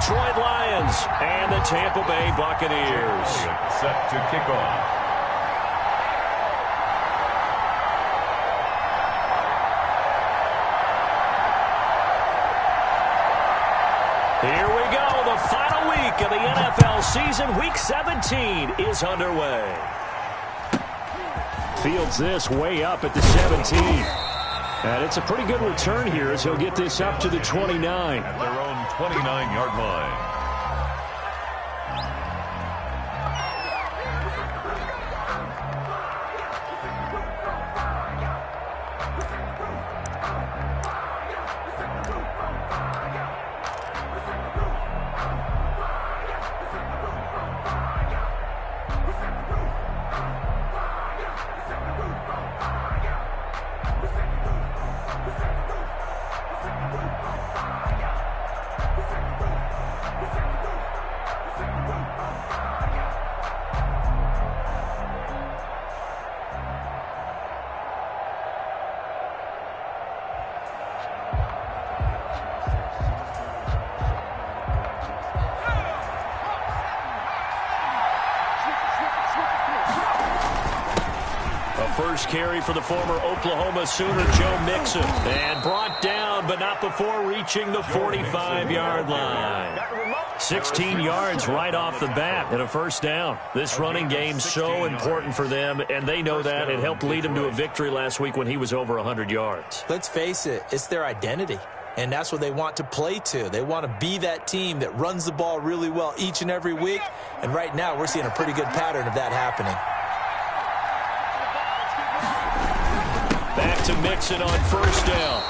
Detroit Lions and the Tampa Bay Buccaneers. Set to kick off. Here we go. The final week of the NFL season. Week 17 is underway. Fields this way up at the 17. And it's a pretty good return here as he'll get this up to the 29. At their own 29-yard line. First carry for the former Oklahoma Sooner, Joe Mixon. And brought down, but not before reaching the 45-yard line. 16 yards right off the bat and a first down. This running game's so important for them, and they know that. It helped lead them to a victory last week when he was over 100 yards. Let's face it, it's their identity. And that's what they want to play to. They want to be that team that runs the ball really well each and every week. And right now, we're seeing a pretty good pattern of that happening. Back to Mixon on first down.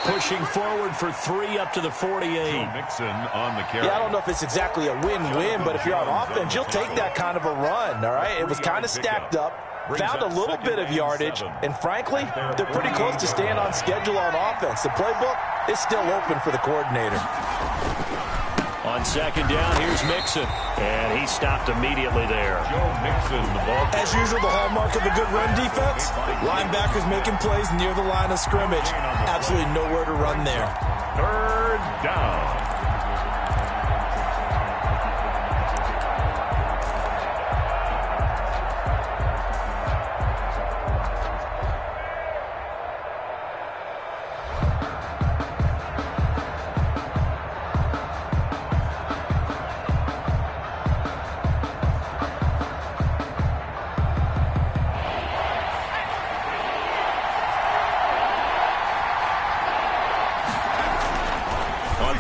Pushing forward for 3 up to the 48. Mixon on the carry. Yeah, I don't know if it's exactly a win-win, but if you're on offense, you'll take that kind of a run, all right? It was kind of stacked up, found a little bit of yardage, and frankly, they're pretty close to staying on schedule on offense. The playbook is still open for the coordinator. On second down, here's Mixon. And he stopped immediately there. Joe Mixon, the ball. As usual, the hallmark of a good run defense, linebackers making plays near the line of scrimmage. Absolutely nowhere to run there. Third down.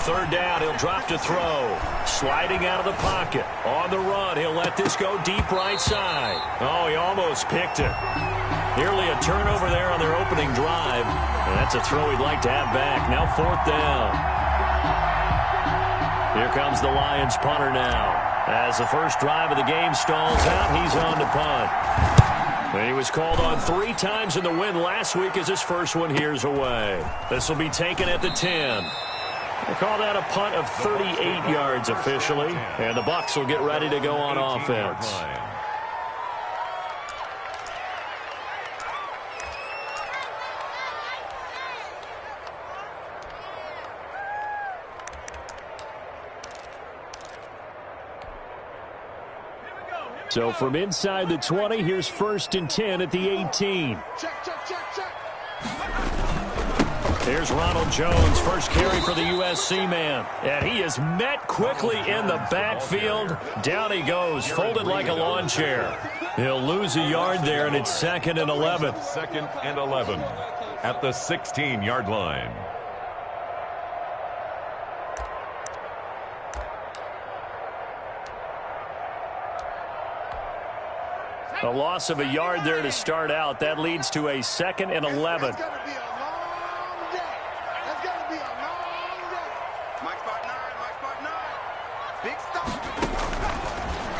Third down, he'll drop to throw. Sliding out of the pocket. On the run, he'll let this go deep right side. Oh, he almost picked it. Nearly a turnover there on their opening drive. And that's a throw he'd like to have back. Now fourth down. Here comes the Lions punter now. As the first drive of the game stalls out, he's on to punt. And he was called on 3 times in the win last week as his first one here's away. This will be taken at the 10. They call that a punt of 38 yards officially, and the Bucs will get ready to go on offense. So from inside the 20, here's 1st and 10 at the 18. Here's Ronald Jones, first carry for the USC man. And he is met quickly in the backfield. Down he goes, folded like a lawn chair. He'll lose a yard there, and it's 2nd and 11. 2nd and 11 at the 16-yard line. A loss of a yard there to start out. That leads to a 2nd and 11.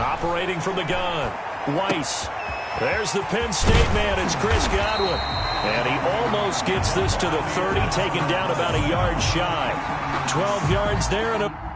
Operating from the gun, Weiss. There's the Penn State man. It's Chris Godwin. And he almost gets this to the 30, taken down about a yard shy. 12 yards there and a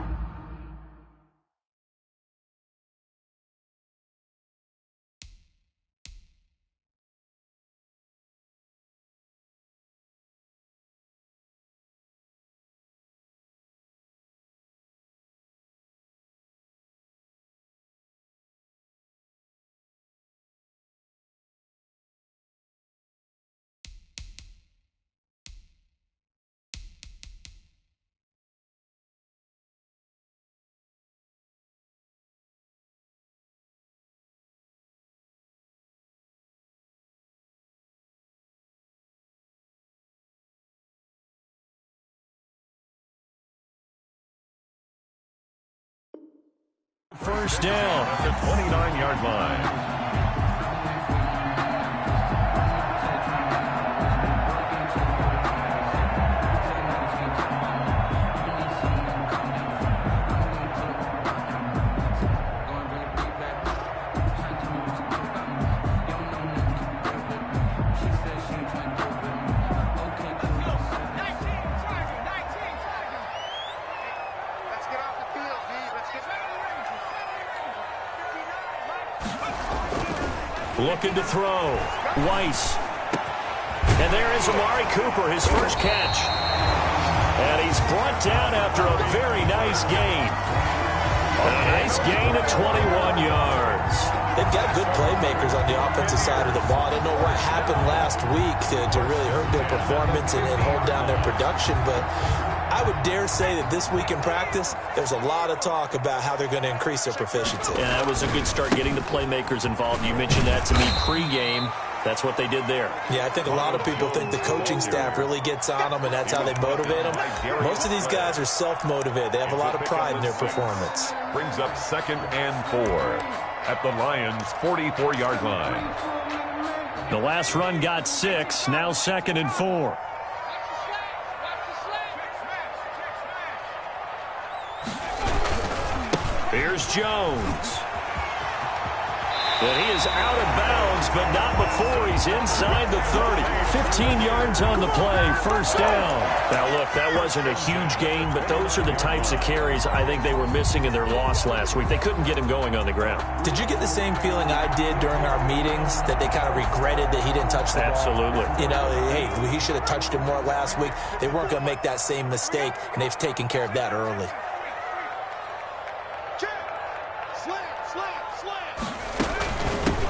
First down. At the 29-yard line. Looking to throw. Weiss. And there is Amari Cooper, his first catch. And he's brought down after a very nice gain. A nice gain of 21 yards. They've got good playmakers on the offensive side of the ball. I don't know what happened last week to really hurt their performance and hold down their production, but I would dare say that this week in practice, there's a lot of talk about how they're going to increase their proficiency. Yeah, that was a good start getting the playmakers involved. You mentioned that to me pregame. That's what they did there. Yeah, I think a lot of people think the coaching staff really gets on them, and that's how they motivate them. Most of these guys are self-motivated. They have a lot of pride in their performance. Brings up 2nd and 4 at the Lions' 44-yard line. The last run got 6, now 2nd and 4. Here's Jones. And he is out of bounds, but not before he's inside the 30. 15 yards on the play, first down. Now, look, that wasn't a huge gain, but those are the types of carries I think they were missing in their loss last week. They couldn't get him going on the ground. Did you get the same feeling I did during our meetings, that they kind of regretted that he didn't touch the ball? Absolutely. You know, hey, he should have touched him more last week. They weren't going to make that same mistake, and they've taken care of that early.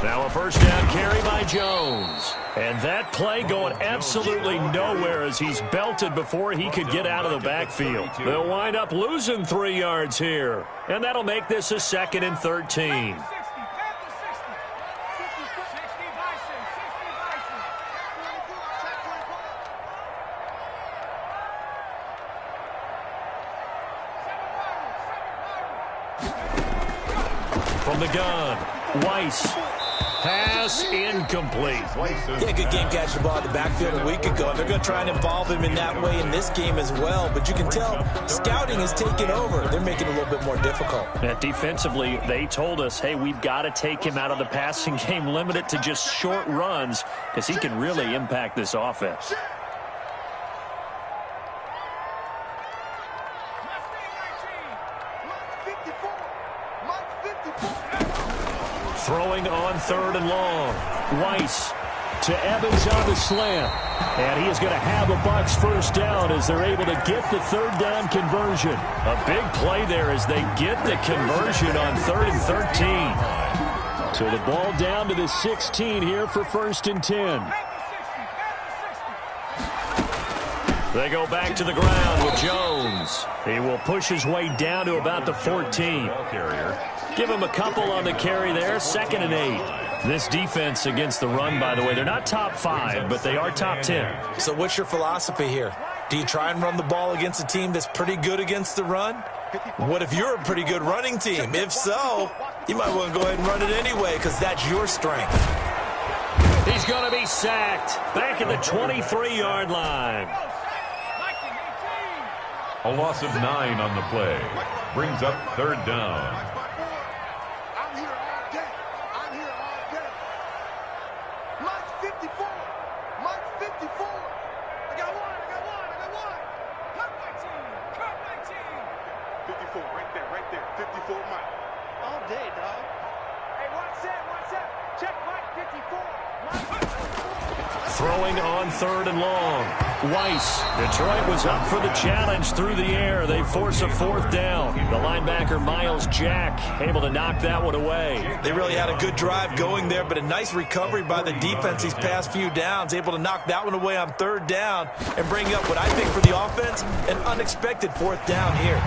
Now a first down carry by Jones. And that play going absolutely nowhere as he's belted before he could get out of the backfield. They'll wind up losing 3 yards here. And that'll make this a 2nd and 13. From the gun, Weiss. Pass incomplete. Yeah, good game catching the ball in the backfield a week ago. And they're going to try and involve him in that way in this game as well. But you can tell scouting is taking over. They're making it a little bit more difficult. And defensively, they told us, hey, we've got to take him out of the passing game, limit it to just short runs, because he can really impact this offense. Throwing on 3rd and long. Weiss to Evans on the slant. And he is going to have the Bucs first down as they're able to get the 3rd down conversion. A big play there as they get the conversion on 3rd and 13. So the ball down to the 16 here for 1st and 10. They go back to the ground with Jones. He will push his way down to about the 14. Give him a couple on the carry there, 2nd and 8. This defense against the run, by the way, they're not top 5, but they are top 10. So what's your philosophy here? Do you try and run the ball against a team that's pretty good against the run? What if you're a pretty good running team? If so, you might want to go ahead and run it anyway because that's your strength. He's going to be sacked back at the 23-yard line. A loss of 9 on the play. Brings up 3rd down. Throwing on 3rd and long. Weiss. Detroit was up for the challenge through the air. They force a 4th down. The linebacker, Miles Jack, able to knock that one away. They really had a good drive going there, but a nice recovery by the defense these past few downs. Able to knock that one away on 3rd down and bring up what I think for the offense, an unexpected 4th down here.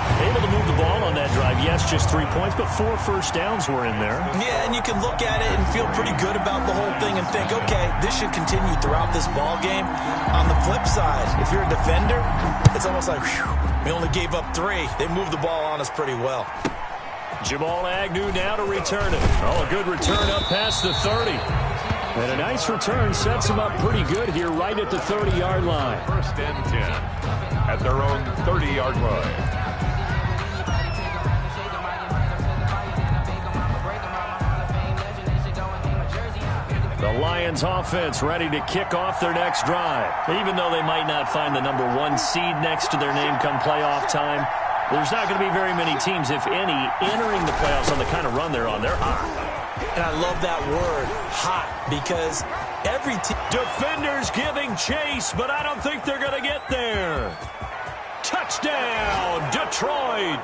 Able to move the ball on that drive. Yes, just 3 points, but 4 first downs were in there. Yeah, and you can look at it and feel pretty good about the whole thing and think, okay, this should continue throughout this ball game. On the flip side, if you're a defender, it's almost like, whew, we only gave up 3. They moved the ball on us pretty well. Jamal Agnew now to return it. Oh, a good return up past the 30. And a nice return sets him up pretty good here right at the 30-yard line. First and 10 at their own 30-yard line. The Lions offense ready to kick off their next drive. Even though they might not find the number 1 seed next to their name come playoff time, there's not going to be very many teams, if any, entering the playoffs on the kind of run they're on. They're hot. And I love that word, hot, because every team... Defenders giving chase, but I don't think they're going to get there. Touchdown, Detroit.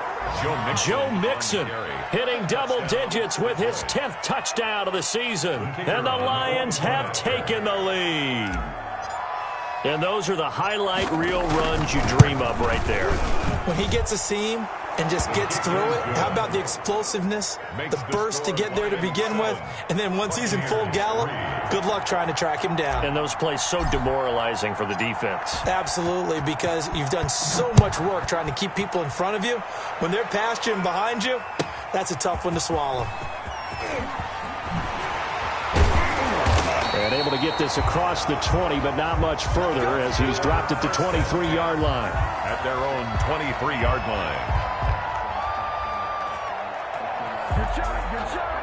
Joe Mixon hitting double digits with his 10th touchdown of the season. And the Lions have taken the lead. And those are the highlight reel runs you dream of right there. When he gets a seam and just gets through it, how about the explosiveness, the burst to get there to begin with, and then once he's in full gallop, good luck trying to track him down. And those plays so demoralizing for the defense. Absolutely, because you've done so much work trying to keep people in front of you. When they're past you and behind you, that's a tough one to swallow. And able to get this across the 20, but not much further as he's dropped at the 23-yard line. At their own 23-yard line. Good job, good job.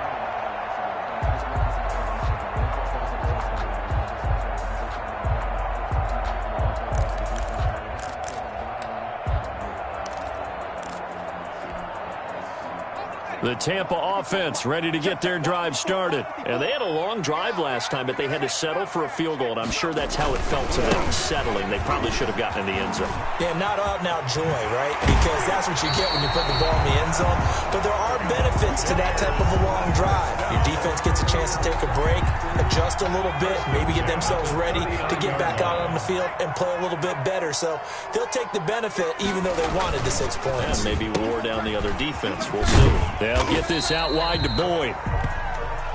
The Tampa offense ready to get their drive started. And they had a long drive last time, but they had to settle for a field goal, and I'm sure that's how it felt to them, settling. They probably should have gotten in the end zone. Yeah, not out-and-out joy, right? Because that's what you get when you put the ball in the end zone. But there are benefits to that type of a long drive. Your defense gets a chance to take a break, adjust a little bit, maybe get themselves ready to get back out on the field and play a little bit better. So they'll take the benefit even though they wanted the 6 points. And maybe wore down the other defense. We'll see. They'll get this out wide to Boyd.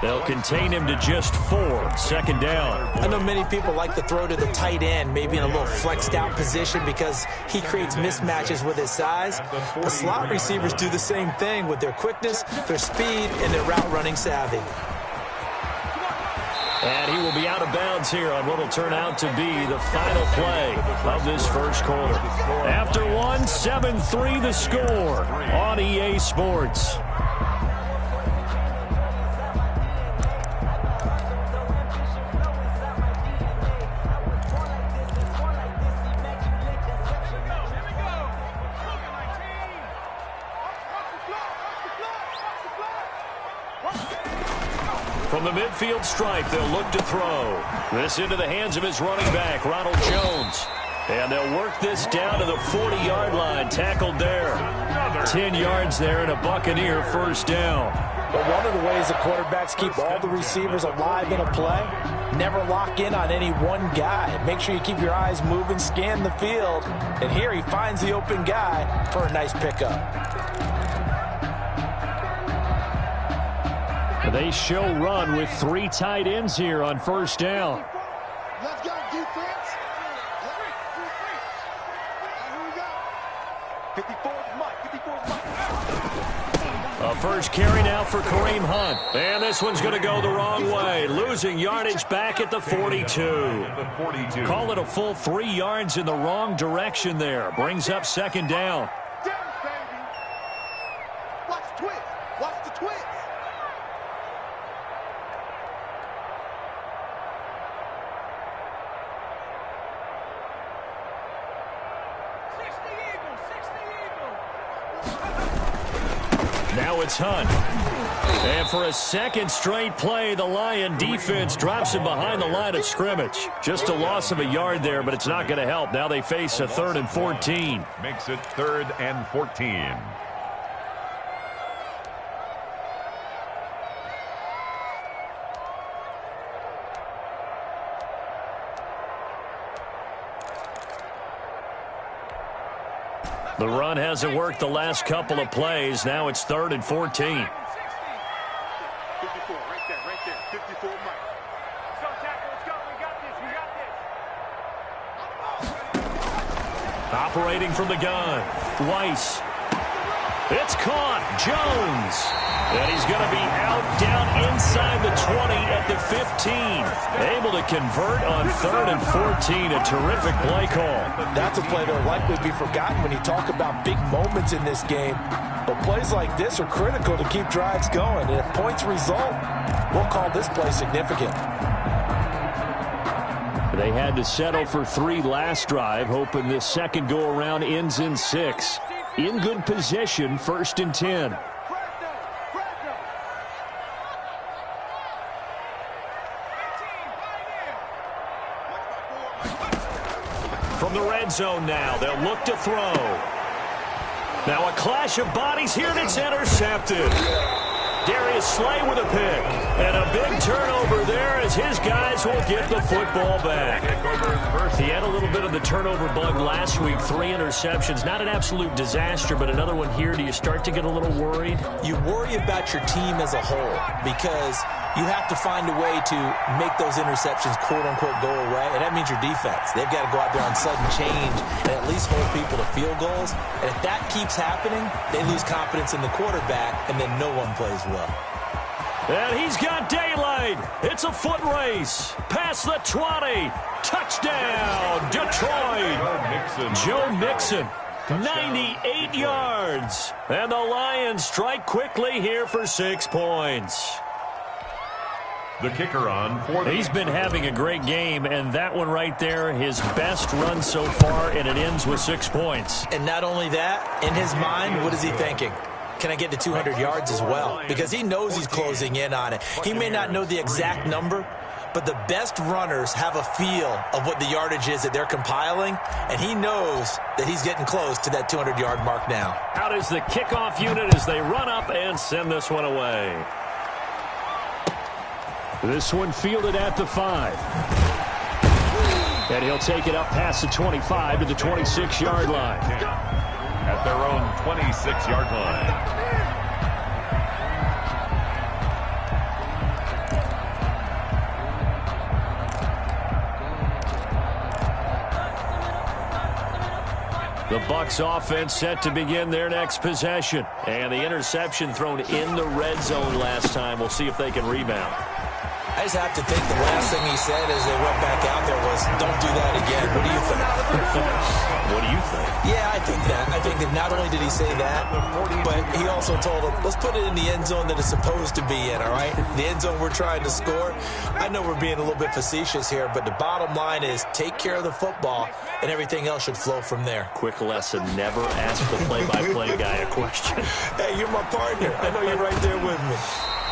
They'll contain him to just 4. Second down. I know many people like to throw to the tight end, maybe in a little flexed out position because he creates mismatches with his size. The slot receivers do the same thing with their quickness, their speed, and their route running savvy. And he will be out of bounds here on what will turn out to be the final play of this first quarter. After 1, 7-3 the score on EA Sports. From the midfield stripe, they'll look to throw. This into the hands of his running back, Ronald Jones. And they'll work this down to the 40-yard line. Tackled there. 10 yards there and a Buccaneer first down. But one of the ways the quarterbacks keep all the receivers alive in a play, never lock in on any one guy. Make sure you keep your eyes moving, scan the field. And here he finds the open guy for a nice pickup. They show run with 3 tight ends here on first down. Let's go, defense. Here we go. 54's Mike. A first carry now for Kareem Hunt. And this one's going to go the wrong way. Losing yardage back at the 42. Call it a full 3 yards in the wrong direction there. Brings up second down. Damn, baby. Watch the twist. Watch the twist. Now it's Hunt. And for a second straight play, the Lion defense drops him behind the line of scrimmage. Just a loss of a yard there, but it's not going to help. Now they face a 3rd and 14. Makes it 3rd and 14. The run hasn't worked the last couple of plays. Now it's 3rd and 14. 54, right there. 54, Mike. Let's go, tackle. Let's go. We got this. Operating from the gun, Weiss. It's caught. Jones. And he's going to be out down inside the 20 at the 15. Able to convert on 3rd and 14. A terrific play call. That's a play that will likely be forgotten when you talk about big moments in this game. But plays like this are critical to keep drives going. And if points result, we'll call this play significant. They had to settle for 3 last drive, hoping this second go-around ends in 6. In good position, 1st and 10. From the red zone now, they'll look to throw. Now a clash of bodies here, and it's intercepted. Darius Slay with a pick. And a big turnover there as his guys will get the football back. He had a little bit of the turnover bug last week. 3 interceptions. Not an absolute disaster, but another one here. Do you start to get a little worried? You worry about your team as a whole because you have to find a way to make those interceptions, quote-unquote, go away. And that means your defense. They've got to go out there on sudden change and at least hold people to field goals. And if that keeps happening, they lose confidence in the quarterback, and then no one plays well. And he's got daylight. It's a foot race. Past the 20. Touchdown, Detroit. Joe Mixon, 98 yards. And the Lions strike quickly here for 6 points. The kicker on for the... He's been having a great game, and that one right there, his best run so far, and it ends with 6 points. And not only that, in his mind, what is he thinking? Can I get to 200 yards as well? Because he knows he's closing in on it. He may not know the exact number, but the best runners have a feel of what the yardage is that they're compiling, and he knows that he's getting close to that 200-yard mark now. Out is the kickoff unit as they run up and send this one away. This one fielded at the 5. And he'll take it up past the 25 to the 26-yard line. At their own 26-yard line. The Bucs offense set to begin their next possession. And the interception thrown in the red zone last time. We'll see if they can rebound. I just have to think the last thing he said as they went back out there was, don't do that again. What do you think? What do you think? Yeah, I think that. I think that not only did he say that, but he also told them, let's put it in the end zone that it's supposed to be in, all right? The end zone we're trying to score. I know we're being a little bit facetious here, but the bottom line is take care of the football, and everything else should flow from there. Quick lesson, never ask the play-by-play guy a question. Hey, you're my partner. I know you're right there with me.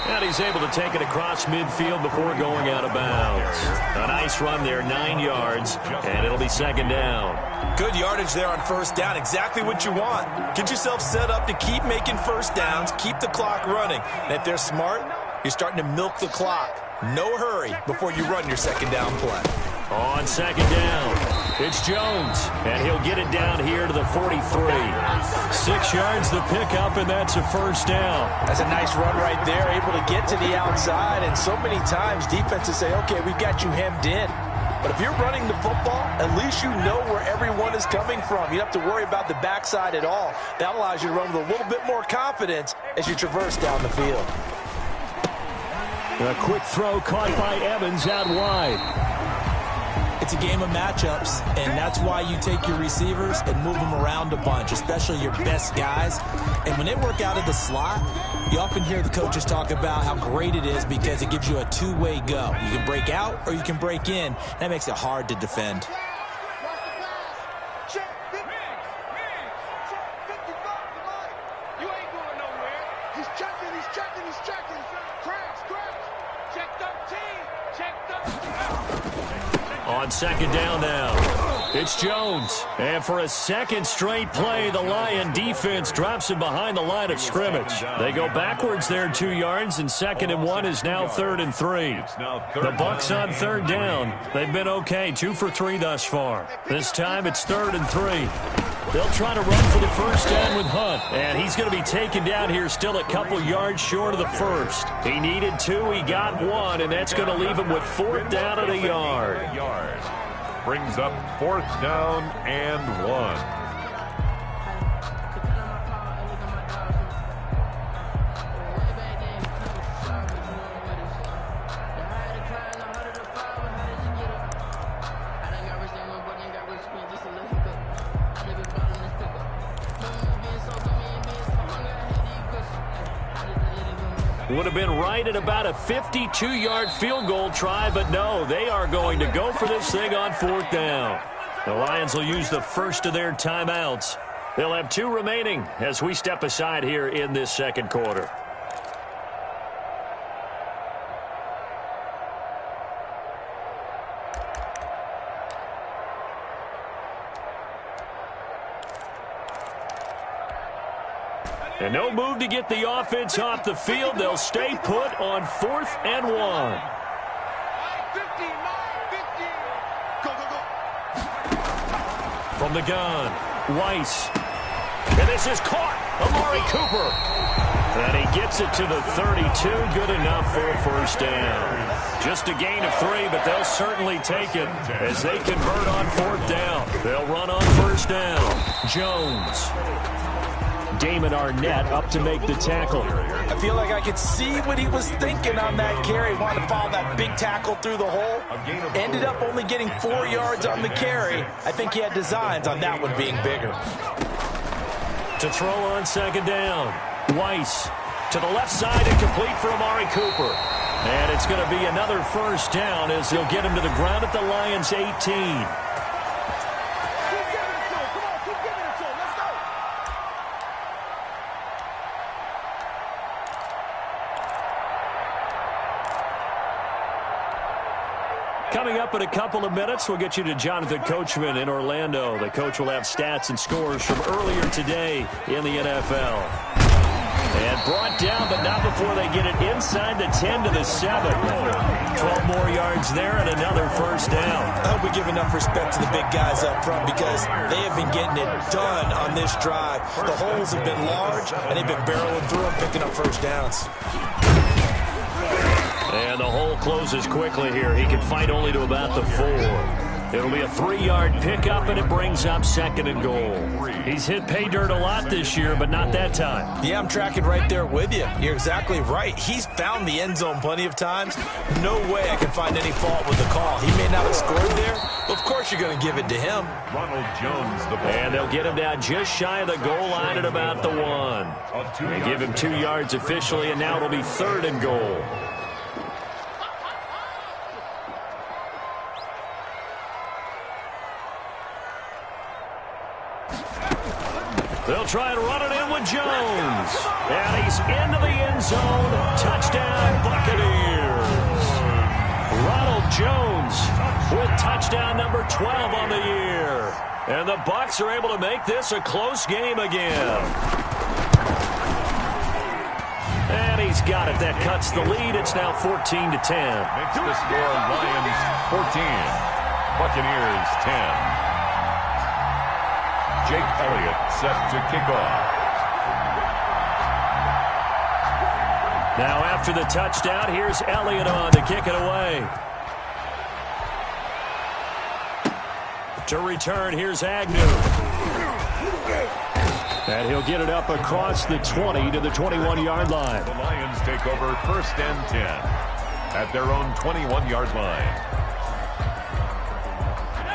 And he's able to take it across midfield before going out of bounds. A nice run there, 9 yards, and it'll be 2nd down. Good yardage there on 1st down, exactly what you want. Get yourself set up to keep making 1st downs, keep the clock running. And if they're smart, you're starting to milk the clock. No hurry before you run your 2nd down play. On 2nd down, it's Jones, and he'll get it down here to the 43. 6 yards the pickup, and that's a 1st down. That's a nice run right there, able to get to the outside, and so many times defenses say, okay, we've got you hemmed in. But if you're running the football, at least you know where everyone is coming from. You don't have to worry about the backside at all. That allows you to run with a little bit more confidence as you traverse down the field. A quick throw caught by Evans out wide. It's a game of matchups, and that's why you take your receivers and move them around a bunch, especially your best guys. And when they work out of the slot, you often hear the coaches talk about how great it is because it gives you a two-way go. You can break out or you can break in. That makes it hard to defend. On 2nd down now, it's Jones. And for a 2nd straight play, the Lion defense drops him behind the line of scrimmage. They go backwards there 2 yards, and 2nd and 1 is now 3rd and 3. The Bucs on 3rd down. They've been okay, 2 for 3 thus far. This time it's 3rd and 3. They'll try to run for the 1st down with Hunt. And he's going to be taken down here still a couple yards short of the 1st. He needed 2, he got 1, and that's going to leave him with 4th down and a yard. Brings up 4th down and 1. would have been right at about a 52-yard field goal try, but no, they are going to go for this thing on 4th down. The Lions will use the first of their timeouts. They'll have 2 remaining as we step aside here in this second quarter. And no move to get the offense off the field. They'll stay put on 4th and 1. From the gun, Weiss. And this is caught. Amari Cooper. And he gets it to the 32. Good enough for a first down. Just a gain of 3, but they'll certainly take it as they convert on 4th down. They'll run on 1st down. Jones. Damon Arnett up to make the tackle. I feel like I could see what he was thinking on that carry. Wanted to follow that big tackle through the hole. Ended up only getting 4 yards on the carry. I think he had designs on that one being bigger. To throw on 2nd down. Weiss to the left side and complete for Amari Cooper. And it's going to be another first down as they'll get him to the ground at the Lions' 18. Coming up in a couple of minutes, we'll get you to Jonathan Coachman in Orlando. The coach will have stats and scores from earlier today in the NFL. And brought down, but not before they get it inside the 10 to the 7. 12 more yards there and another first down. I hope we give enough respect to the big guys up front because they have been getting it done on this drive. The holes have been large, and they've been barreling through them, picking up first downs. And the hole closes quickly here. He can fight only to about the 4. It'll be a 3-yard pickup, and it brings up 2nd and goal. He's hit pay dirt a lot this year, but not that time. Yeah, I'm tracking right there with you. You're exactly right. He's found the end zone plenty of times. No way I can find any fault with the call. He may not have scored there, but of course you're going to give it to him. Ronald Jones, the ball. And they'll get him down just shy of the goal line at about the 1. They give him 2 yards officially, and now it'll be 3rd and goal. They'll try and run it in with Jones. And he's into the end zone. Touchdown, Buccaneers. Ronald Jones with touchdown number 12 on the year. And the Bucs are able to make this a close game again. And he's got it. That cuts the lead. It's now 14-10. Makes the score Lions 14. Buccaneers 10. Jake Elliott set to kick off. Now after the touchdown, here's Elliott on to kick it away. To return, here's Agnew. And he'll get it up across the 20 to the 21-yard line. The Lions take over 1st and 10 at their own 21-yard line.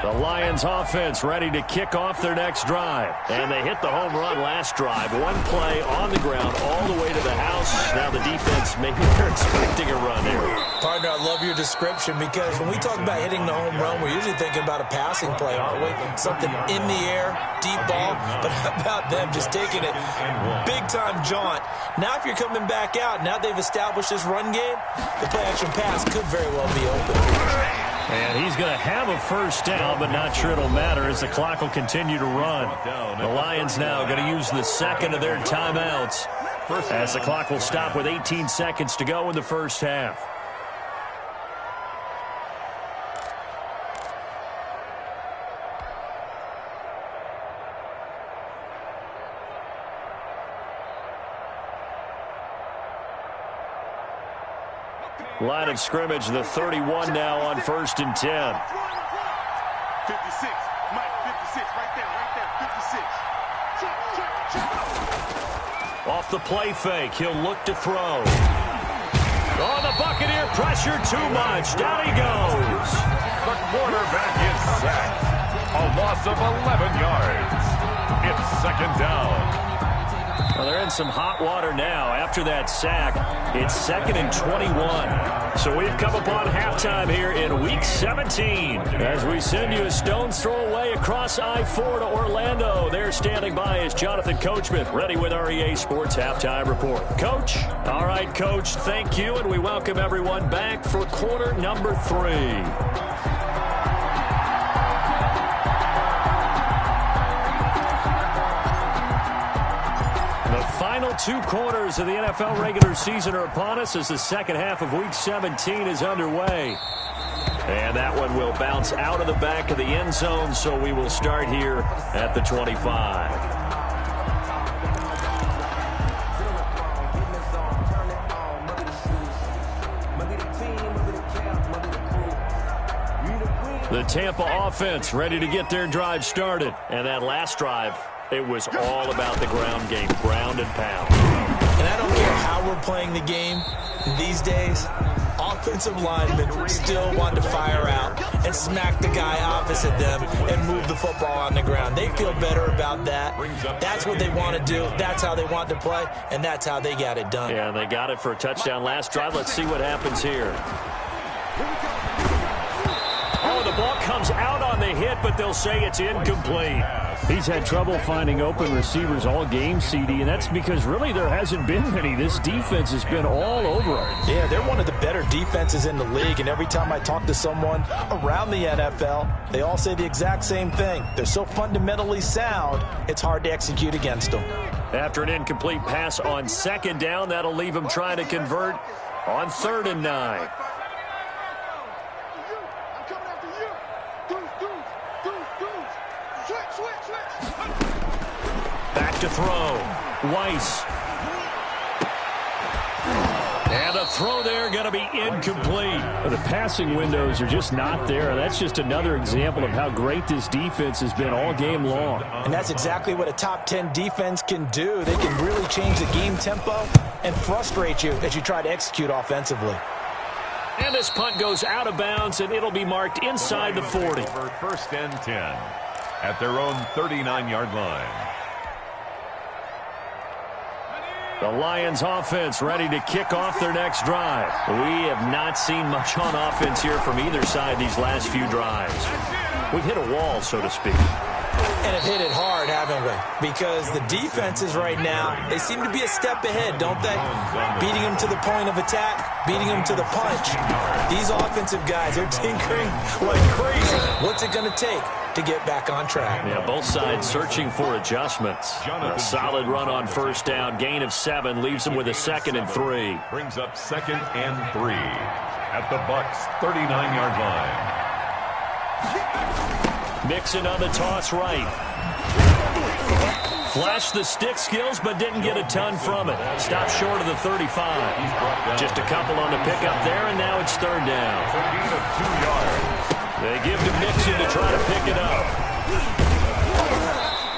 The Lions offense ready to kick off their next drive. And they hit the home run last drive. 1 play on the ground all the way to the house. Now the defense, maybe they're expecting a run here. Partner, I love your description because when we talk about hitting the home run, we're usually thinking about a passing play, aren't we? Something in the air, deep ball. But how about them just taking it big-time jaunt? Now if you're coming back out, now they've established this run game, the play-action pass could very well be open. And he's going to have a first down, but not sure it'll matter as the clock will continue to run. The Lions now going to use the 2nd of their timeouts as the clock will stop with 18 seconds to go in the first half. Line of scrimmage, the 31 now on 1st and 10. 56. Mike, 56. Right there. 56. Check. Off the play fake, he'll look to throw. Oh, the Buccaneer pressure too much. Down he goes. The quarterback is sacked. A loss of 11 yards. It's 2nd down. Well, they're in some hot water now. After that sack, it's 2nd and 21. So we've come upon halftime here in Week 17. As we send you a stone's throw away across I-4 to Orlando. There standing by is Jonathan Coachman, ready with our EA Sports Halftime Report. Coach? All right, Coach, thank you, and we welcome everyone back for quarter number 3. Final 2 quarters of the NFL regular season are upon us as the second half of Week 17 is underway. And that one will bounce out of the back of the end zone, so we will start here at the 25. The Tampa offense ready to get their drive started. And that last drive, it was all about the ground game, ground and pound. And I don't care how we're playing the game these days, offensive linemen still want to fire out and smack the guy opposite them and move the football on the ground. They feel better about that. That's what they want to do. That's how they want to play, and that's how they got it done. Yeah, they got it for a touchdown last drive. Let's see what happens here. Oh, the ball comes out on the hit, but they'll say it's incomplete. He's had trouble finding open receivers all game, CD, and that's because really there hasn't been many. This defense has been all over him. Yeah, they're one of the better defenses in the league, and every time I talk to someone around the NFL, they all say the exact same thing. They're so fundamentally sound, it's hard to execute against them. After an incomplete pass on 2nd down, that'll leave him trying to convert on 3rd and 9. Back to throw. Weiss. And the throw there going to be incomplete. The passing windows are just not there. That's just another example of how great this defense has been all game long. And that's exactly what a top 10 defense can do. They can really change the game tempo and frustrate you as you try to execute offensively. And this punt goes out of bounds, and it'll be marked inside the 40. For 1st and 10 at their own 39-yard line. The Lions offense ready to kick off their next drive. We have not seen much on offense here from either side these last few drives. We've hit a wall, so to speak. And have hit it hard, haven't we? Because the defenses right now, they seem to be a step ahead, don't they? Beating them to the point of attack, beating them to the punch. These offensive guys are tinkering like crazy. What's it going to take to get back on track? Yeah, both sides searching for adjustments. A solid run on 1st down. Gain of 7 leaves them with a 2nd and 3. Brings up 2nd and 3 at the Bucs' 39-yard line. Mixon on the toss right. Flashed the stick skills, but didn't get a ton from it. Stopped short of the 35. Just a couple on the pickup there, and now it's 3rd down. They give to Mixon to try to pick it up.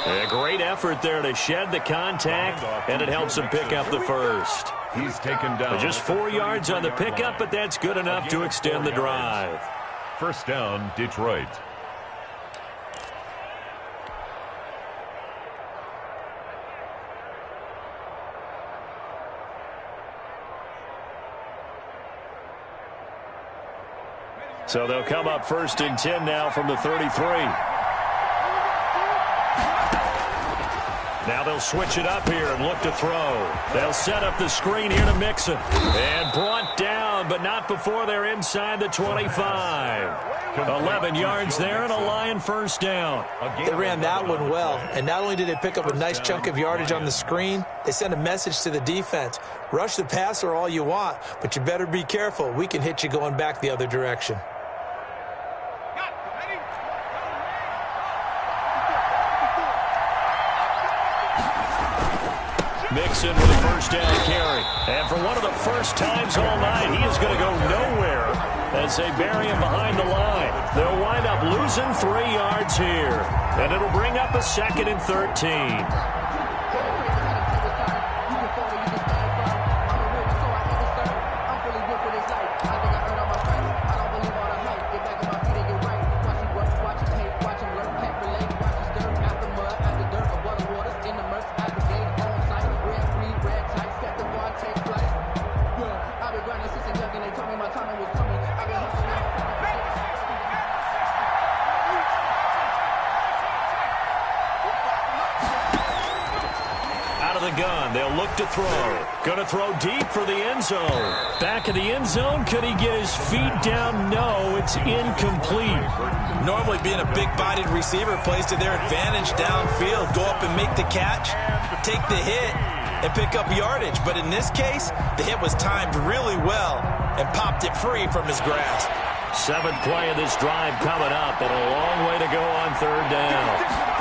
A great effort there to shed the contact, and it helps him pick up the 1st. He's taken down. Just 4 yards on the pickup, but that's good enough to extend the drive. 1st down, Detroit. So they'll come up 1st and 10 now from the 33. Now they'll switch it up here and look to throw. They'll set up the screen here to Mixon. And brought down, but not before they're inside the 25. 11 yards there and a Lion 1st down. They ran that one well, and not only did they pick up a nice chunk of yardage on the screen, they sent a message to the defense. Rush the passer all you want, but you better be careful. We can hit you going back the other direction. Mixon with a 1st down carry. And for one of the first times all night, he is going to go nowhere as they bury him behind the line. They'll wind up losing 3 yards here. And it'll bring up a 2nd and 13. the gun. They'll look to throw. Going to throw deep for the end zone. Back of the end zone. Could he get his feet down? No, it's incomplete. Normally being a big-bodied receiver plays to their advantage downfield. Go up and make the catch, take the hit, and pick up yardage. But in this case, the hit was timed really well and popped it free from his grasp. 7th play of this drive coming up, and a long way to go on 3rd down.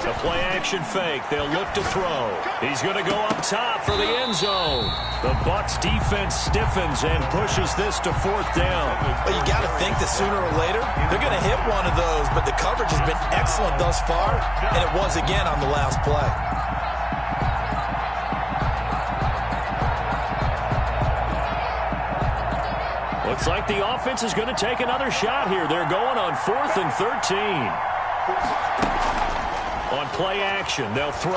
A play-action fake. They'll look to throw. He's going to go up top for the end zone. The Bucs defense stiffens and pushes this to 4th down. Well, you got to think that sooner or later they're going to hit one of those, but the coverage has been excellent thus far, and it was again on the last play. Looks like the offense is going to take another shot here. They're going on 4th and 13. On play action, they'll throw.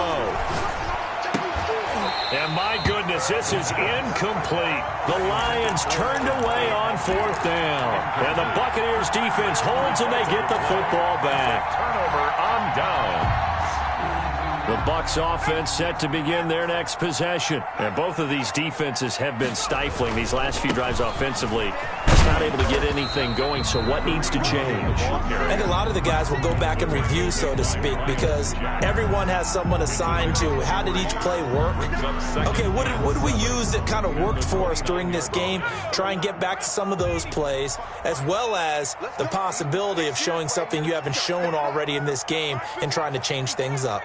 And my goodness, this is incomplete. The Lions turned away on 4th down. And the Buccaneers defense holds and they get the football back. Turnover on down. The Bucs offense set to begin their next possession. And both of these defenses have been stifling these last few drives offensively. Just not able to get anything going, so what needs to change? And a lot of the guys will go back and review, so to speak, because everyone has someone assigned to how did each play work. Okay, what did we use that kind of worked for us during this game? Try and get back to some of those plays, as well as the possibility of showing something you haven't shown already in this game and trying to change things up.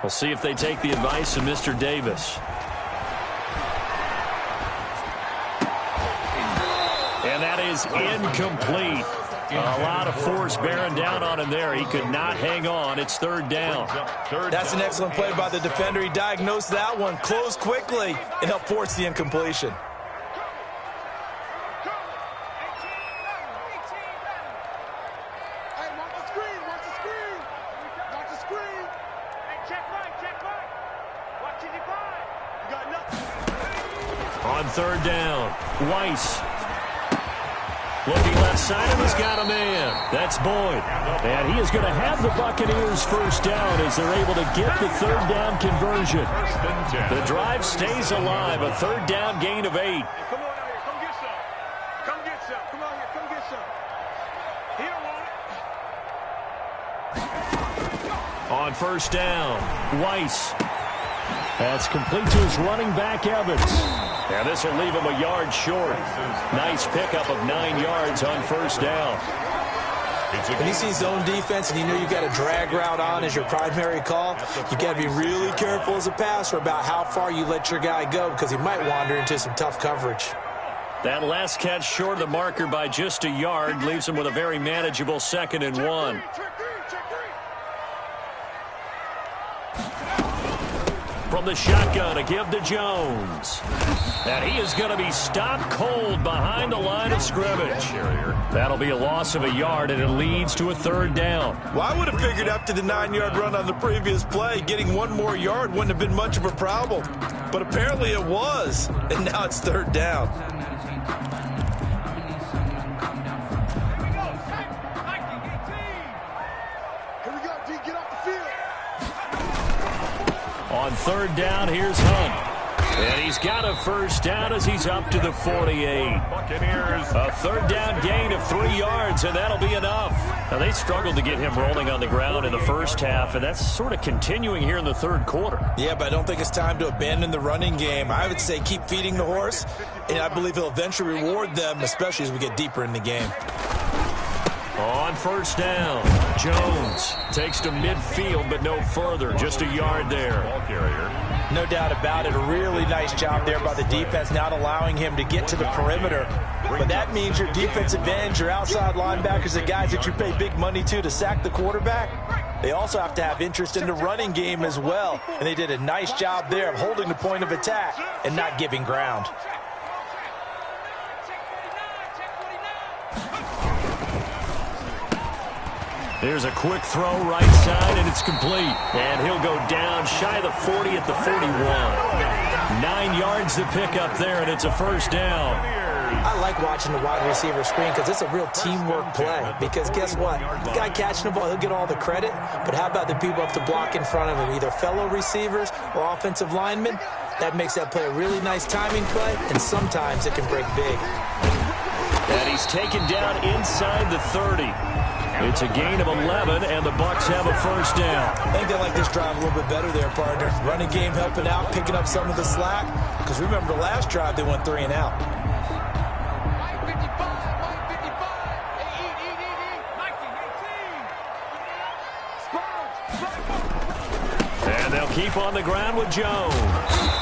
We'll see if they take the advice of Mr. Davis. And that is incomplete. A lot of force bearing down on him there. He could not hang on. It's 3rd down. That's an excellent play by the defender. He diagnosed that one, closed quickly, and helped force the incompletion. On 3rd down, Weiss. Looking left side of him, he's got a man. That's Boyd. And he is going to have the Buccaneers 1st down as they're able to get the 3rd down conversion. The drive stays alive, a 3rd down gain of 8. Come on out here, come get some. Come get some. Come on here, come get some. He don't want it. On 1st down, Weiss. That's complete to his running back, Evans. And this will leave him a yard short. Nice pickup of 9 yards on 1st down. When you see zone defense and you know you've got a drag route on as your primary call, you've got to be really careful as a passer about how far you let your guy go because he might wander into some tough coverage. That last catch short of the marker by just a yard leaves him with a very manageable 2nd and 1. From the shotgun, a give to Jones. And he is going to be stopped cold behind the line of scrimmage. That'll be a loss of a yard, and it leads to a 3rd down. Well, I would have figured after the 9-yard run on the previous play, getting 1 more yard wouldn't have been much of a problem. But apparently it was, and now it's 3rd down. Here we go, D, get off the field. On 3rd down, here's Hunt. And he's got a 1st down as he's up to the 48. Buccaneers. A 3rd down gain of 3 yards, and that'll be enough. Now, they struggled to get him rolling on the ground in the 1st half, and that's sort of continuing here in the 3rd quarter. Yeah, but I don't think it's time to abandon the running game. I would say keep feeding the horse, and I believe he'll eventually reward them, especially as we get deeper in the game. On 1st down, Jones takes to midfield, but no further. Just a yard there. Ball carrier. No doubt about it. A really nice job there by the defense, not allowing him to get to the perimeter. But that means your defense advantage, your outside linebackers, the guys that you pay big money to sack the quarterback, they also have to have interest in the running game as well. And they did a nice job there of holding the point of attack and not giving ground. There's a quick throw right side, and it's complete. And he'll go down shy of the 40 at the 41. 9 yards to pick up there, and it's a first down. I like watching the wide receiver screen because it's a real teamwork play. Because guess what? The guy catching the ball, he'll get all the credit. But how about the people up to block in front of him, either fellow receivers or offensive linemen? That makes that play a really nice timing play, and sometimes it can break big. And he's taken down inside the 30. It's a gain of 11, and the Bucs have a first down. I think they like this drive a little bit better there, partner. Running game helping out, picking up some of the slack. Because remember, the last drive, they went 3 and out. And they'll keep on the ground with Jones.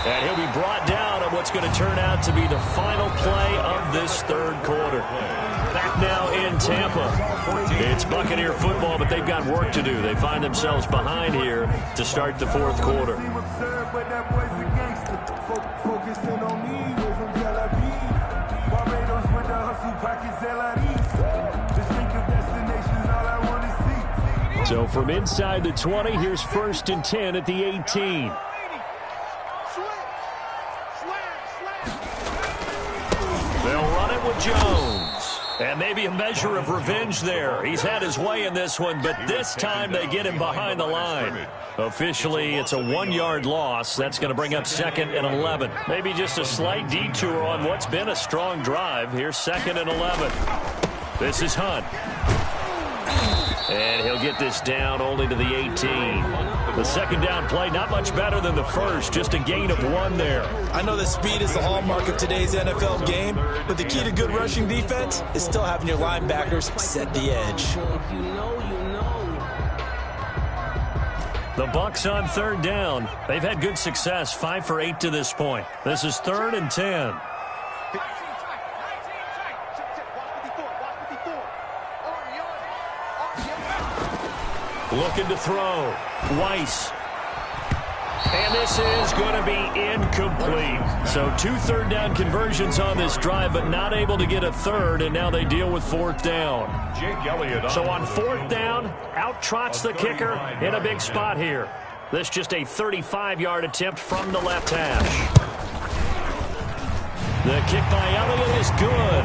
And he'll be brought down on what's going to turn out to be the final play of this third quarter. Back now in Tampa. It's Buccaneer football, but they've got work to do. They find themselves behind here to start the fourth quarter. So from inside the 20, here's 1st and 10 at the 18. They'll run it with Jones. And maybe a measure of revenge there. He's had his way in this one, but this time they get him behind the line. Officially, it's a 1-yard loss. That's going to bring up 2nd and 11. Maybe just a slight detour on what's been a strong drive. Here's 2nd and 11. This is Hunt. And he'll get this down only to the 18. The second down play, not much better than the first, just a gain of 1 there. I know that speed is the hallmark of today's NFL game, but the key to good rushing defense is still having your linebackers set the edge. The Bucs on 3rd down. They've had good success, 5 for 8 to this point. This is 3rd and 10. Looking to throw. Weiss. And this is going to be incomplete. So 2 third-down conversions on this drive, but not able to get a third, and now they deal with 4th down. So on 4th down, out trots the kicker in a big spot here. This just a 35-yard attempt from the left hash. The kick by Elliott is good.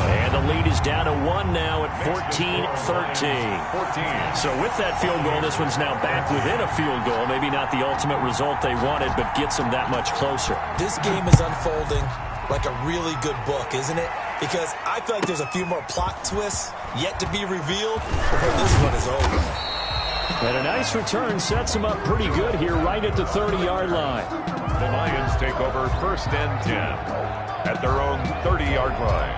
And the lead is down to 1 now at 14-13. So with that field goal, this one's now back within a field goal. Maybe not the ultimate result they wanted, but gets them that much closer. This game is unfolding like a really good book, isn't it? Because I feel like there's a few more plot twists yet to be revealed before this one is over. And a nice return sets them up pretty good here right at the 30-yard line. The Lions take over 1st and 10 at their own 30-yard line.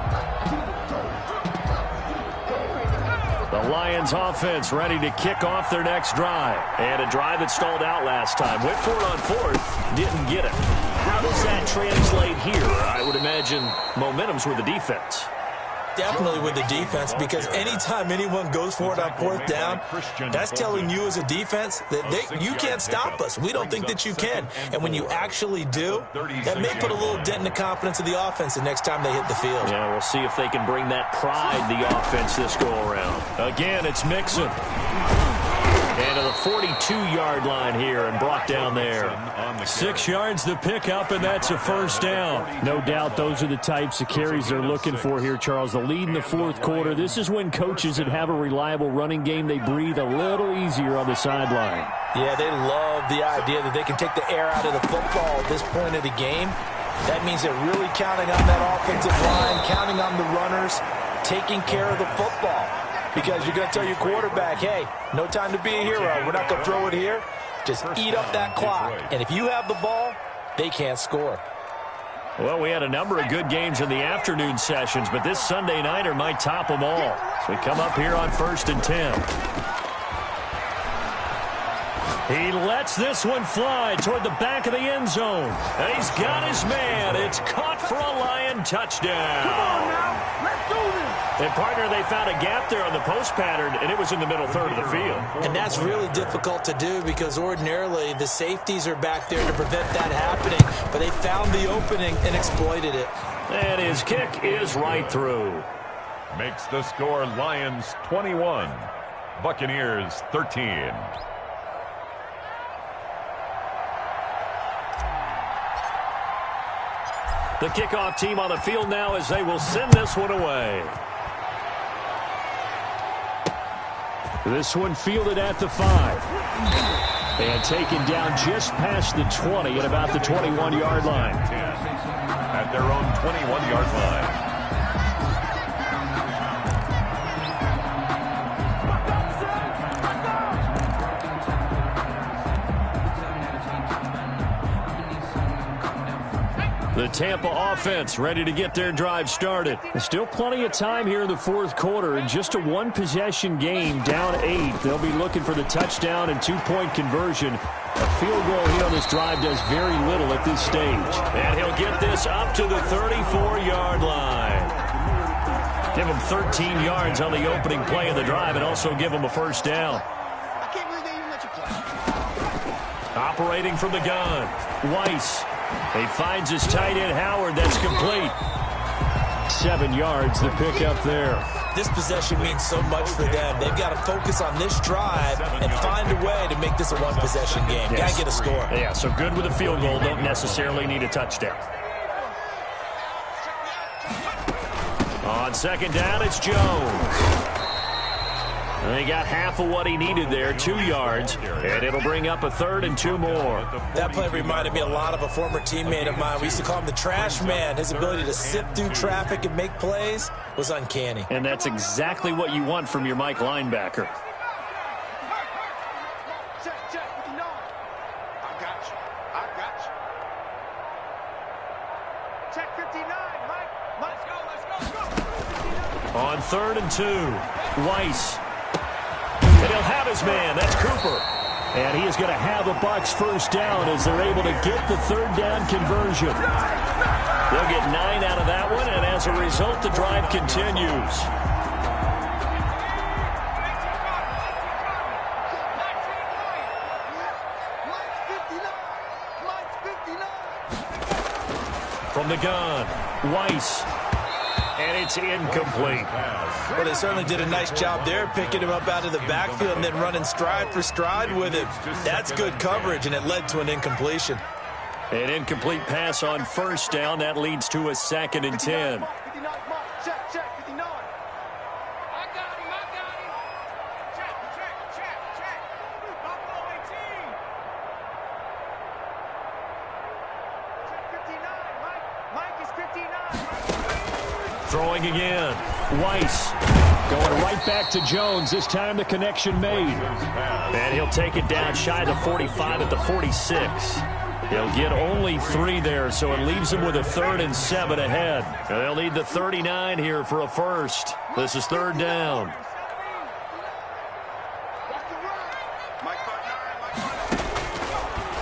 The Lions offense ready to kick off their next drive. And a drive that stalled out last time. Went for it on 4th, didn't get it. How does that translate here? I would imagine momentum's with the defense. Definitely with the defense, because anytime anyone goes for it on 4th down, that's telling you as a defense that you can't stop us. We don't think that you can. And when you actually do, that may put a little dent in the confidence of the offense the next time they hit the field. Yeah, we'll see if they can bring that pride, the offense, this go-around. Again, it's Mixon. And to the 42-yard line here and brought down there. 6 yards to pick up, and that's a first down. No doubt those are the types of carries they're looking for here, Charles. The lead in the fourth quarter. This is when coaches that have a reliable running game, they breathe a little easier on the sideline. Yeah, they love the idea that they can take the air out of the football at this point of the game. That means they're really counting on that offensive line, counting on the runners, taking care of the football. Because you're going to tell your quarterback, hey, no time to be a hero. We're not going to throw it here. Just eat up that clock. And if you have the ball, they can't score. Well, we had a number of good games in the afternoon sessions, but this Sunday nighter might top them all. So we come up here on 1st and 10. He lets this one fly toward the back of the end zone. And he's got his man. It's caught for a Lion touchdown. Come on now. Let's do this. And, partner, they found a gap there on the post pattern, and it was in the middle third of the field. And that's really difficult to do because ordinarily the safeties are back there to prevent that happening. But they found the opening and exploited it. And his kick is right through. Makes the score Lions 21, Buccaneers 13. The kickoff team on the field now as they will send this one away. This one fielded at the 5. And taken down just past the 20 at about the 21-yard line. At their own 21-yard line. The Tampa offense ready to get their drive started. There's still plenty of time here in the fourth quarter. In just a one-possession game, down 8. They'll be looking for the touchdown and two-point conversion. A field goal here on this drive does very little at this stage. And he'll get this up to the 34-yard line. Give him 13 yards on the opening play of the drive and also give him a first down. I can't believe they even let you play. Operating from the gun, Weiss. He finds his tight end, Howard. That's complete. 7 yards, the pickup there. This possession means so much for them. They've got to focus on this drive and find a way to make this a one-possession game. Got to get a score. Yeah, so good with a field goal. Don't necessarily need a touchdown. On second down, it's Jones. And he got half of what he needed there, 2 yards, and it'll bring up a 3rd and 2 more. That play reminded me a lot of a former teammate of mine. We used to call him the trash man. His ability to sift through traffic and make plays was uncanny. And that's exactly what you want from your Mike linebacker. Check, 59. I got you. Check 59, Mike. Let's go. On 3rd and 2, Weiss. And he'll have his man. That's Cooper. And he is going to have the Bucs first down as they're able to get the 3rd down conversion. They'll get 9 out of that one, and as a result, the drive continues. From the gun, Weiss. And it's incomplete. Well, they certainly did a nice job there, picking him up out of the backfield and then running stride for stride with him. That's good coverage, and it led to an incompletion. An incomplete pass on first down. That leads to a 2nd and 10. 59, check, 59. I got him. Check. Buffalo 18. Check 59, Mike is 59. Throwing again. Weiss going right back to Jones. This time the connection made. And he'll take it down shy of the 45 at the 46. He'll get only 3 there, so it leaves him with a 3rd and 7 ahead. And they'll need the 39 here for a first. This is 3rd down.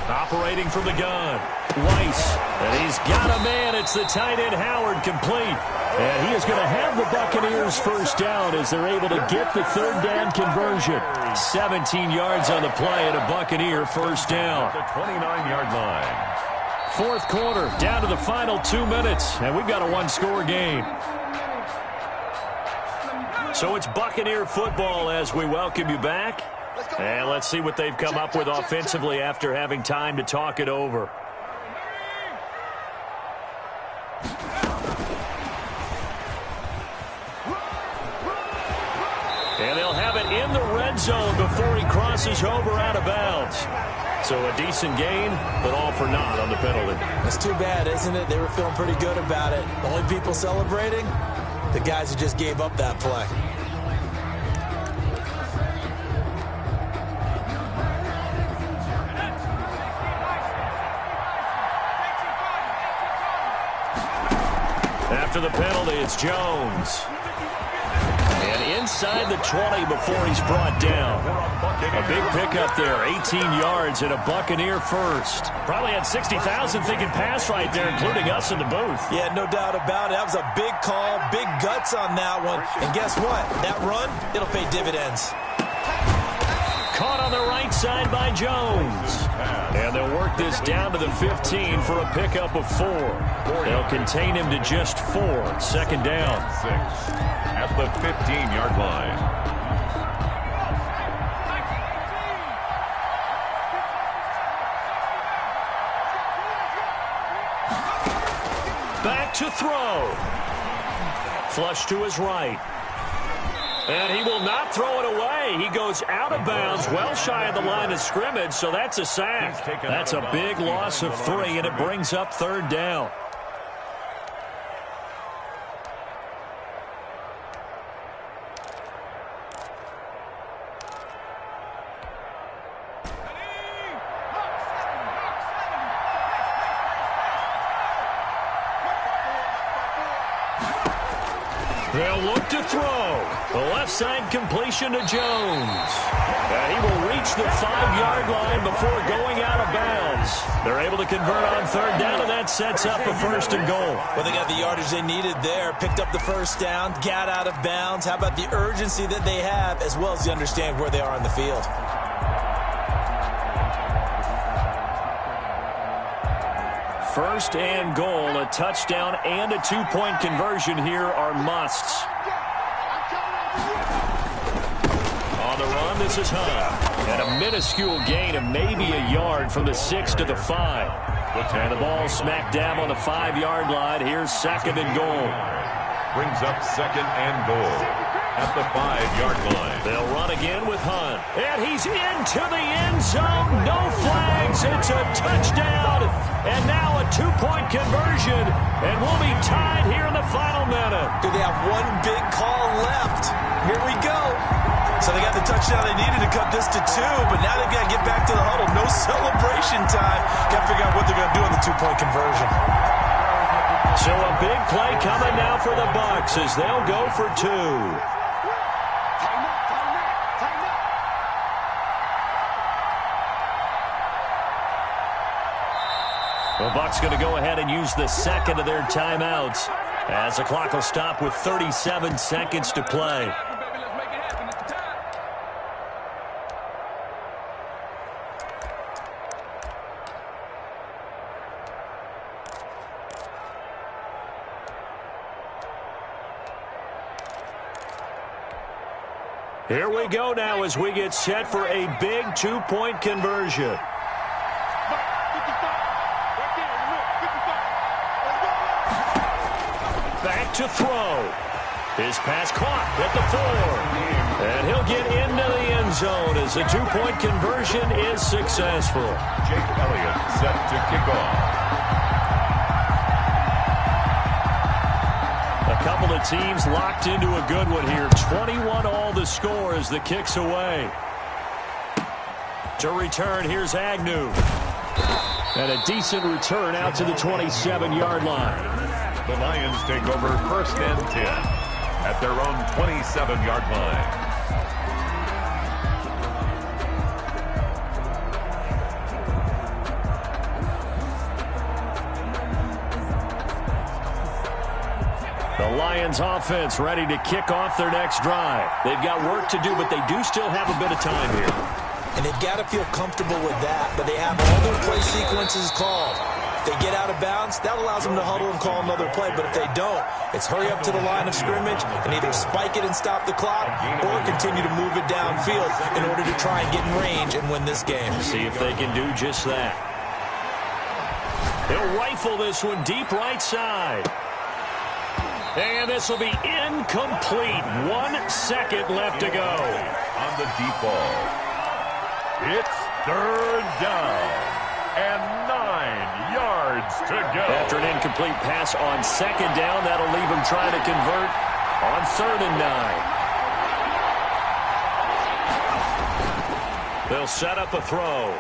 Operating from the gun, Weiss. And he's got a man. It's the tight end, Howard, complete. And he is going to have the Buccaneers first down as they're able to get the 3rd down conversion. 17 yards on the play and a Buccaneer first down. The 29-yard line. Fourth quarter, down to the final 2 minutes, and we've got a one-score game. So it's Buccaneer football as we welcome you back. And let's see what they've come up with offensively after having time to talk it over. And they'll have it in the red zone before he crosses over out of bounds. So a decent gain, but all for naught on the penalty. That's too bad, isn't it? They were feeling pretty good about it. The only people celebrating, the guys who just gave up that play. After the penalty, it's Jones. And inside the 20 before he's brought down. A big pickup there, 18 yards and a Buccaneer first. Probably had 60,000 thinking pass right there, including us in the booth. Yeah, no doubt about it. That was a big call, big guts on that one. And guess what? That run, it'll pay dividends. Caught on the right side by Jones. And they'll work this down to the 15 for a pickup of 4. They'll contain him to just 4. Second down. 6 at the 15-yard line. Back to throw. Flush to his right. And he will not throw it away. He goes out of bounds, well shy of the line of scrimmage, so that's a sack. That's a big loss of 3, and it brings up 3rd down. They'll look to throw. The left side completion to Jones. And he will reach the 5-yard line before going out of bounds. They're able to convert on 3rd down, and that sets up a 1st and goal. Well, they got the yardage they needed there. Picked up the 1st down, got out of bounds. How about the urgency that they have, as well as they understand where they are on the field? First and goal, a touchdown and a 2-point conversion here are musts. On the run, this is Hunt. And a minuscule gain of maybe a yard from the 6 to the 5. And the ball smack dab on the 5-yard line. Here's 2nd and goal. Brings up 2nd and goal at the 5-yard line. They'll run again with Hunt. And he's into the end zone. No flags. It's a touchdown. And now a 2-point conversion. And we'll be tied here in the final minute. Do they have one big call left? Here we go. So they got the touchdown they needed to cut this to 2, but now they've got to get back to the huddle. No celebration time. Got to figure out what they're going to do on the 2-point conversion. So a big play coming now for the Bucs as they'll go for 2. The Bucs going to go ahead and use the 2nd of their timeouts as the clock will stop with 37 seconds to play. Here we go now as we get set for a big 2-point conversion. Back to throw. His pass caught at the 4. And he'll get into the end zone as the 2-point conversion is successful. Jake Elliott set to kick off. A couple of teams locked into a good one here. 21-all the score as the kick's away. To return, here's Agnew. And a decent return out to the 27-yard line. The Lions take over 1st and 10 at their own 27-yard line. The Lions offense ready to kick off their next drive. They've got work to do, but they do still have a bit of time here. And they've got to feel comfortable with that, but they have all their play sequences called. If they get out of bounds, that allows them to huddle and call another play, but if they don't, it's hurry up to the line of scrimmage and either spike it and stop the clock or continue to move it downfield in order to try and get in range and win this game. See if they can do just that. He'll rifle this one deep right side. And this will be incomplete. 1 second left to go. On the deep ball. It's 3rd down and 9 yards to go. After an incomplete pass on 2nd down, that'll leave him trying to convert on 3rd and 9. They'll set up a throw.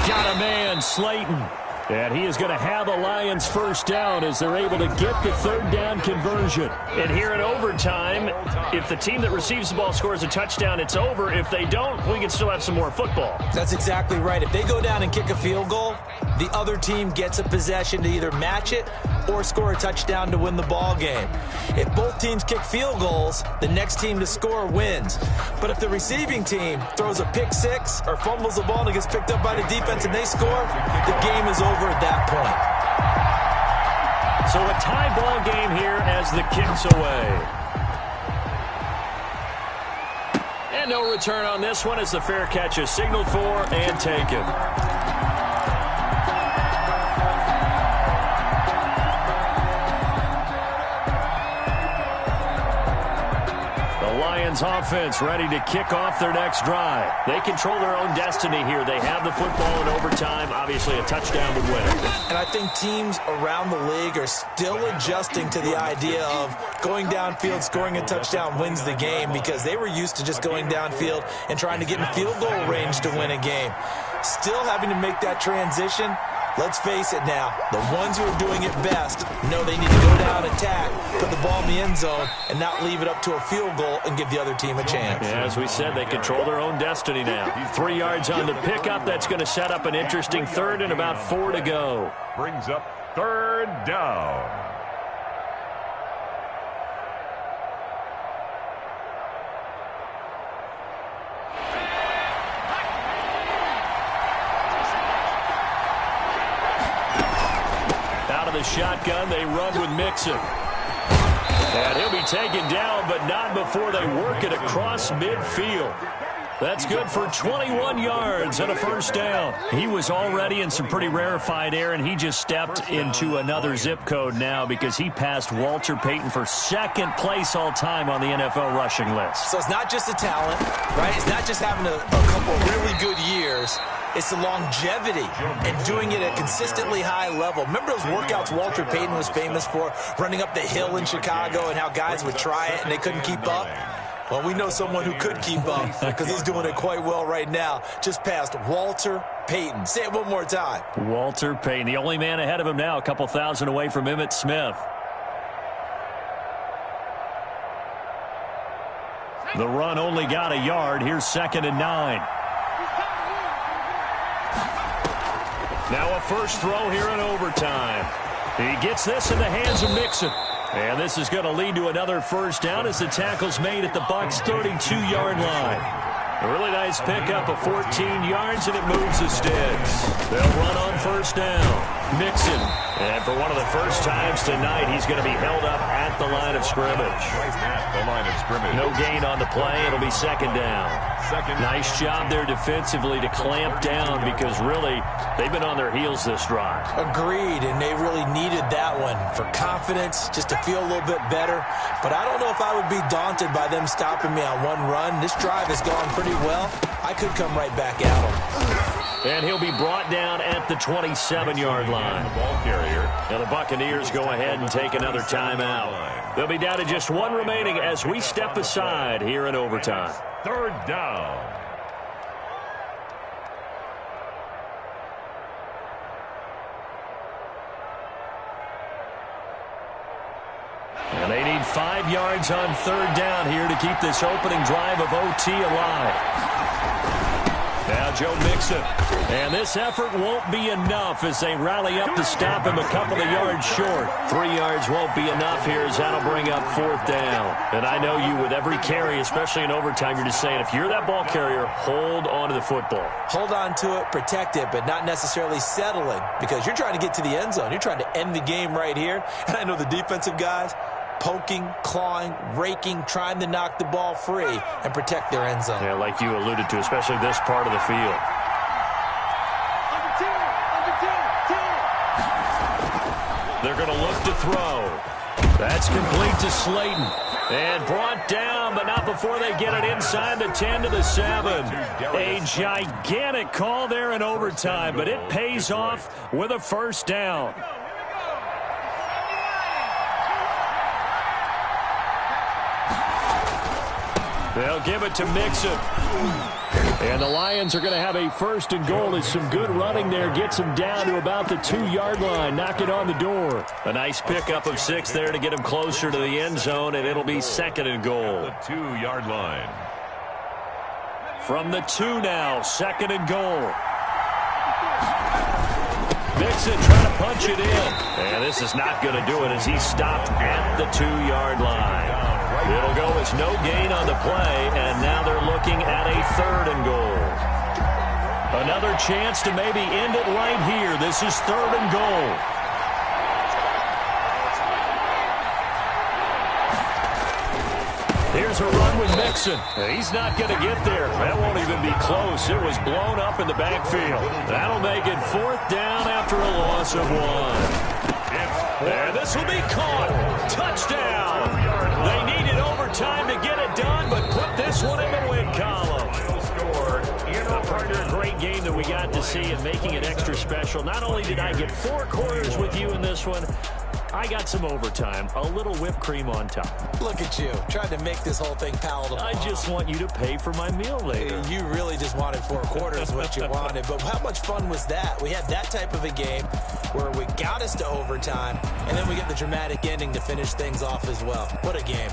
Got a man, Slayton. And he is going to have the Lions 1st down as they're able to get the 3rd down conversion. And here in overtime, if the team that receives the ball scores a touchdown, it's over. If they don't, we can still have some more football. That's exactly right. If they go down and kick a field goal, the other team gets a possession to either match it or score a touchdown to win the ball game. If both teams kick field goals, the next team to score wins. But if the receiving team throws a pick 6 or fumbles the ball and it gets picked up by the defense and they score, the game is over at that point. So a tie ball game here as the kick's away. And no return on this one as the fair catch is signaled for and taken. Lions offense ready to kick off their next drive. They control their own destiny here. They have the football in overtime. Obviously, a touchdown would win. And I think teams around the league are still adjusting to the idea of going downfield, scoring a touchdown wins the game, because they were used to just going downfield and trying to get in field goal range to win a game. Still having to make that transition. Let's face it now, the ones who are doing it best know they need to go down, attack, put the ball in the end zone, and not leave it up to a field goal and give the other team a chance. Yeah, as we said, they control their own destiny now. 3 yards on the pickup. That's going to set up an interesting third and about 4 to go. Brings up third down. The shotgun, they run with Mixon. And he'll be taken down, but not before they work it across midfield. That's good for 21 yards and a first down. He was already in some pretty rarefied air, and he just stepped into another zip code now because he passed Walter Payton for second place all time on the NFL rushing list. So it's not just the talent, right? It's not just having a couple of really good years. It's the longevity and doing it at a consistently high level. Remember those workouts Walter Payton was famous for, running up the hill in Chicago, and how guys would try it and they couldn't keep up? Well, we know someone who could keep up because he's doing it quite well right now. Just passed Walter Payton. Say it one more time. Walter Payton, the only man ahead of him now, a couple thousand away from Emmitt Smith. The run only got a yard. Here's 2nd and 9. Now a first throw here in overtime. He gets this in the hands of Mixon. And this is going to lead to another first down as the tackle's made at the Bucs' 32-yard line. A really nice pickup of 14 yards, and it moves the sticks. They'll run on first down. Mixon. And for one of the first times tonight, he's going to be held up at the line of scrimmage. The line of scrimmage. No gain on the play. It'll be 2nd down. Nice job there defensively to clamp down, because really they've been on their heels this drive. Agreed, and they really needed that one for confidence, just to feel a little bit better. But I don't know if I would be daunted by them stopping me on one run. This drive has gone pretty well. I could come right back at them. And he'll be brought down at the 27-yard line. The ball carrier. Now the Buccaneers go ahead and take another timeout. They'll be down to just one remaining as we step aside here in overtime. Third down. And they need 5 yards on third down here to keep this opening drive of OT alive. Now Joe Mixon. And this effort won't be enough as they rally up to stop him a couple of yards short. 3 yards won't be enough here as that'll bring up 4th down. And I know you, with every carry, especially in overtime, you're just saying, if you're that ball carrier, hold on to the football. Hold on to it, protect it, but not necessarily settling, because you're trying to get to the end zone. You're trying to end the game right here. And I know the defensive guys, poking, clawing, raking, trying to knock the ball free and protect their end zone. Yeah, like you alluded to, especially this part of the field. They're going to look to throw. That's complete to Slayton. And brought down, but not before they get it inside the 10 to the 7. A gigantic call there in overtime, but it pays off with a first down. They'll give it to Mixon. And the Lions are going to have a 1st and goal as some good running there gets them down to about the 2-yard line. Knock it on the door. A nice pickup of 6 there to get him closer to the end zone, and it'll be 2nd and goal. The 2-yard line. From the 2 now, 2nd and goal. Mixon trying to punch it in. And this is not going to do it as he's stopped at the 2-yard line. It'll go as no gain on the play, and now they're looking at a 3rd and goal. Another chance to maybe end it right here. This is 3rd and goal. Here's a run with Mixon. He's not going to get there. That won't even be close. It was blown up in the backfield. That'll make it 4th down after a loss of 1. And this will be caught. Touchdown. They needed overtime to get it done, but put this one in the win column. A great game that we got to see, and making it extra special. Not only did I get 4 quarters with you in this one, I got some overtime, a little whipped cream on top. Look at you, trying to make this whole thing palatable. I just want you to pay for my meal later. You really just wanted 4 quarters, what you wanted. But how much fun was that? We had that type of a game where we got us to overtime, and then we get the dramatic ending to finish things off as well. What a game.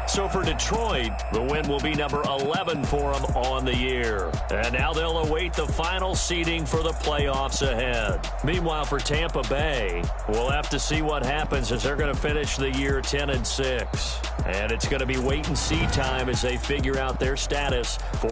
So for Detroit, the win will be number 11 for them on the year. And now they'll await the final seeding for the playoffs ahead. Meanwhile, for Tampa Bay, we'll have to see what happens as they're going to finish the year 10-6. And it's going to be wait-and-see time as they figure out their status for